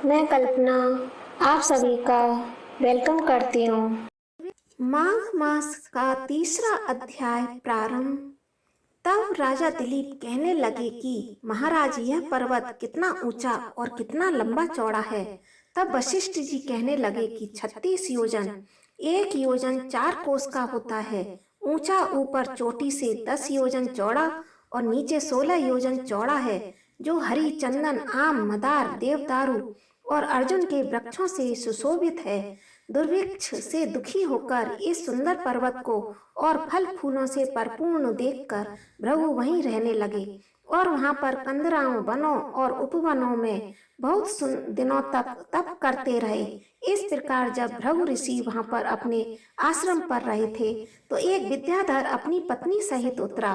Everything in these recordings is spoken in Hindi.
मैं कल्पना आप सभी का वेलकम करती हूँ। माघ मास का तीसरा अध्याय प्रारंभ। तब राजा दिलीप कहने लगे कि महाराज, यह पर्वत कितना ऊंचा और कितना लंबा चौड़ा है। तब वशिष्ठ जी कहने लगे कि 36 योजन, 1 योजन 4 कोस का होता है। ऊंचा ऊपर चोटी से 10 योजन चौड़ा और नीचे 16 योजन चौड़ा है, जो हरी चंदन, आम, मदार, देवदारू और अर्जुन के वृक्षों से सुशोभित है। दुर्भिक्ष से दुखी होकर इस सुंदर पर्वत को और फल फूलों से परिपूर्ण देखकर भृगु वहीं रहने लगे और वहां पर कंदराओं, वनों और उपवनों में बहुत दिनों तक तप करते रहे। इस प्रकार जब भृगु ऋषि वहां पर अपने आश्रम पर रहे थे तो एक विद्याधर अपनी पत्नी सहित उतरा।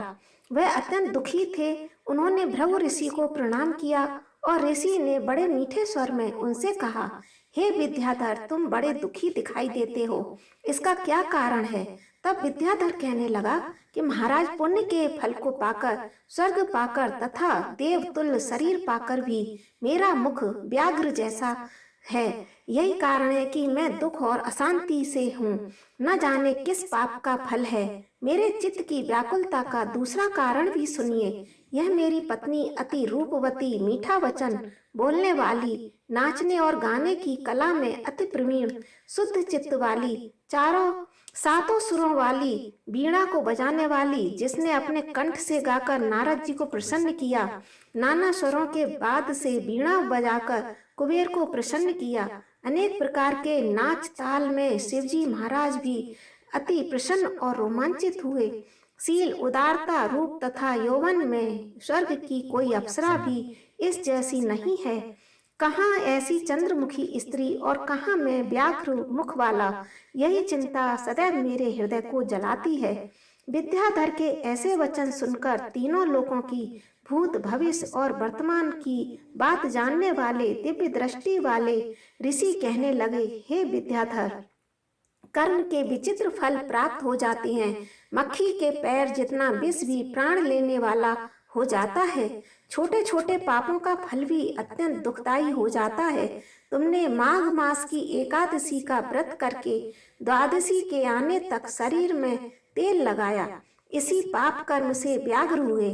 वह अत्यंत दुखी थे। उन्होंने भृगु ऋषि को प्रणाम किया और ऋषि ने बड़े मीठे स्वर में उनसे कहा, हे विद्याधर, तुम बड़े दुखी दिखाई देते हो, इसका क्या कारण है? तब विद्याधर कहने लगा कि महाराज, पुण्य के फल को पाकर, स्वर्ग पाकर तथा देवतुल्य शरीर पाकर भी मेरा मुख व्याघ्र जैसा है। यही कारण है कि मैं दुख और अशांति से हूँ। न जाने किस पाप का फल है। मेरे चित्त की व्याकुलता का दूसरा कारण भी सुनिए। यह मेरी पत्नी अति रूपवती, मीठा वचन बोलने वाली, नाचने और गाने की कला में अति प्रवीण, शुद्ध चित्त वाली, सातों सुरों वाली, वीणा को बजाने वाली, जिसने अपने कंठ से गाकर नारद जी को प्रसन्न किया, नाना स्वरों के बाद से वीणा बजाकर कुबेर को प्रसन्न किया, अनेक प्रकार के नाच ताल में शिवजी महाराज भी अति प्रसन्न और रोमांचित हुए। शील, उदारता, रूप तथा यौवन में स्वर्ग की कोई अप्सरा भी इस जैसी नहीं है। कहाँ ऐसी चंद्रमुखी स्त्री और कहाँ मैं व्याघ्र मुख वाला, यही चिंता सदैव मेरे हृदय को जलाती है। विद्याधर के ऐसे वचन सुनकर तीनों लोकों की, भूत, भविष्य और वर्तमान की बात जानने वाले, दिव्य दृष्टि वाले ऋषि कहने लगे, हे विद्याधर, कर्म के विचित्र फल प्राप्त हो जाते हैं। मक्खी के पैर जितना विष भी प्राण लेने वाला हो जाता है। छोटे छोटे पापों का फल भी अत्यंत दुखदायी हो जाता है। तुमने माघ मास की एकादशी का व्रत करके द्वादशी के आने तक शरीर में तेल लगाया, इसी पाप कर्म से व्याघ्र हुए।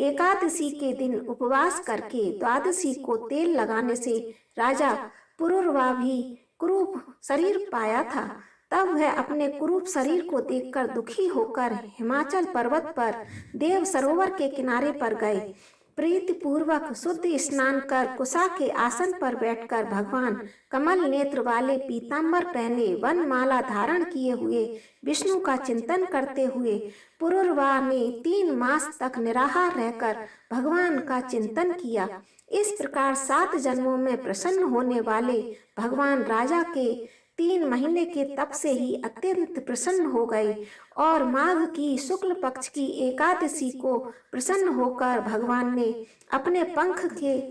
एकादशी के दिन उपवास करके द्वादशी को तेल लगाने से राजा पुरुरवा भी कुरूप शरीर पाया था। तब वह अपने कुरूप शरीर को देखकर दुखी होकर हिमाचल पर्वत पर देव सरोवर के किनारे पर गए। प्रीति पूर्वक शुद्ध स्नान कर कुशा के आसन पर बैठकर भगवान कमल नेत्र वाले, पीतांबर पहने, वन माला धारण किए हुए विष्णु का चिंतन करते हुए पुरुरवा ने 3 मास तक निराहार रहकर भगवान का चिंतन किया। इस प्रकार 7 जन्मों में प्रसन्न होने वाले भगवान राजा के 3 महीने के तप से ही अत्यंत प्रसन्न हो गए और माघ की शुक्ल पक्ष की एकादशी को प्रसन्न होकर भगवान ने अपने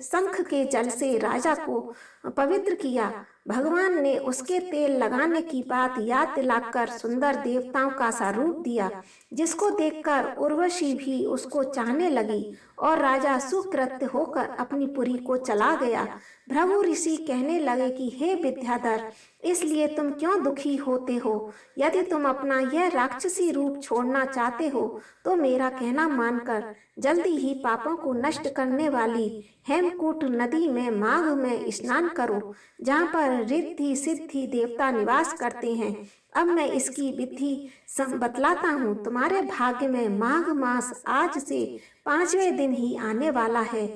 शंख के जल से राजा को पवित्र किया। भगवान ने उसके तेल लगाने की बात याद दिलाकर सुंदर देवताओं का सा रूप दिया, जिसको देखकर उर्वशी भी उसको चाहने लगी और राजा सुकृत्य होकर अपनी पुरी को चला गया। भृगु ऋषि कहने लगे कि हे विद्याधर, इसलिए तुम क्यों दुखी होते हो? यदि तुम अपना यह राक्षसी रूप छोड़ना चाहते हो तो मेरा कहना मानकर जल्दी ही पापों को नष्ट करने वाली हेमकूट नदी में माघ में स्नान करो, जहाँ पर रिद्धि सिद्धि देवता निवास करते हैं। अब मैं इसकी विधि बतलाता हूँ। तुम्हारे भाग्य में माघ मास आज से 5वें दिन ही आने वाला है।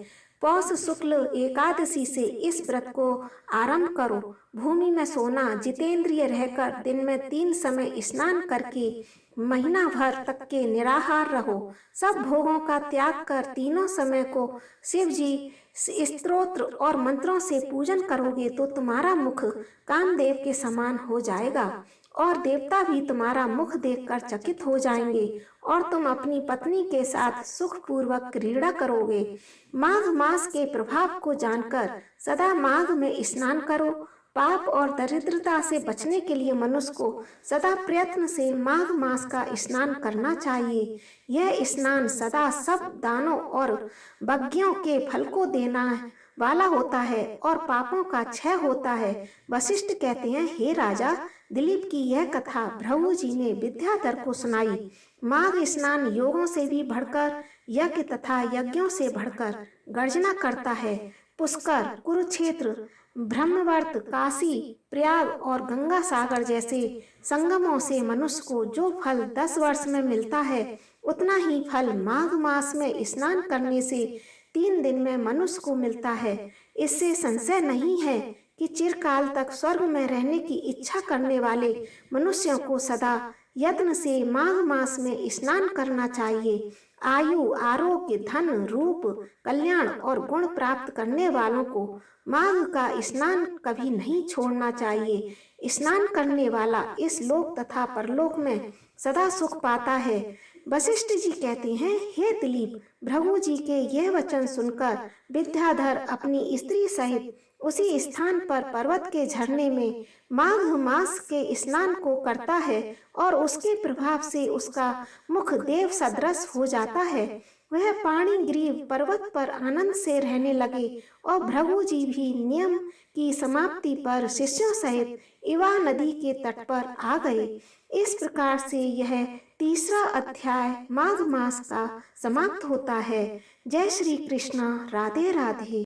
पौष शुक्ल एकादशी से इस व्रत को आरंभ करो। भूमि में सोना, जितेंद्रिय रहकर दिन में 3 समय स्नान करके महीना भर तक के निराहार रहो। सब भोगों का त्याग कर तीनों समय को शिव जी स्तोत्र और मंत्रों से पूजन करोगे तो तुम्हारा मुख कामदेव के समान हो जाएगा और देवता भी तुम्हारा मुख देखकर चकित हो जाएंगे और तुम अपनी पत्नी के साथ सुखपूर्वक क्रीड़ा करोगे। माघ मास के प्रभाव को जानकर सदा माघ में स्नान करो। पाप और दरिद्रता से बचने के लिए मनुष्य को सदा प्रयत्न से माघ मास का स्नान करना चाहिए। यह स्नान सदा सब दानों और यज्ञों के फल को देना वाला होता है और पापों का क्षय होता है। वशिष्ठ कहते हैं, हे राजा, दिलीप की यह कथा भृगु जी ने विद्याधर को सुनाई। माघ स्नान योगों से भी बढ़कर, यज्ञ तथा यज्ञों से बढ़कर गर्जना करता है। पुष्कर, कुरुक्षेत्र, ब्रह्मवर्त, काशी, प्रयाग और गंगा सागर जैसे संगमों से मनुष्य को जो फल 10 वर्ष में मिलता है, उतना ही फल माघ मास में स्नान करने से 3 दिन में मनुष्य को मिलता है। इससे संशय नहीं है कि चिरकाल तक स्वर्ग में रहने की इच्छा करने वाले मनुष्यों को सदा यत्न से माघ मास में स्नान करना चाहिए। आयु, आरोग्य, धन, रूप, कल्याण और गुण प्राप्त करने वालों को माघ का स्नान कभी नहीं छोड़ना चाहिए। स्नान करने वाला इस लोक तथा परलोक में सदा सुख पाता है। वशिष्ठ जी कहते हैं, हे दिलीप, भृगु जी के यह वचन सुनकर विद्याधर अपनी स्त्री सहित उसी स्थान पर पर्वत के झरने में माघ मास के स्नान को करता है और उसके प्रभाव से उसका मुख देव सदृश हो जाता है। वह पाणिग्रीव पर्वत पर आनंद से रहने लगे और भृगु जी भी नियम की समाप्ति पर शिष्यों सहित इवा नदी के तट पर आ गए। इस प्रकार से यह तीसरा अध्याय माघ मास का समाप्त होता है। जय श्री कृष्ण। राधे राधे।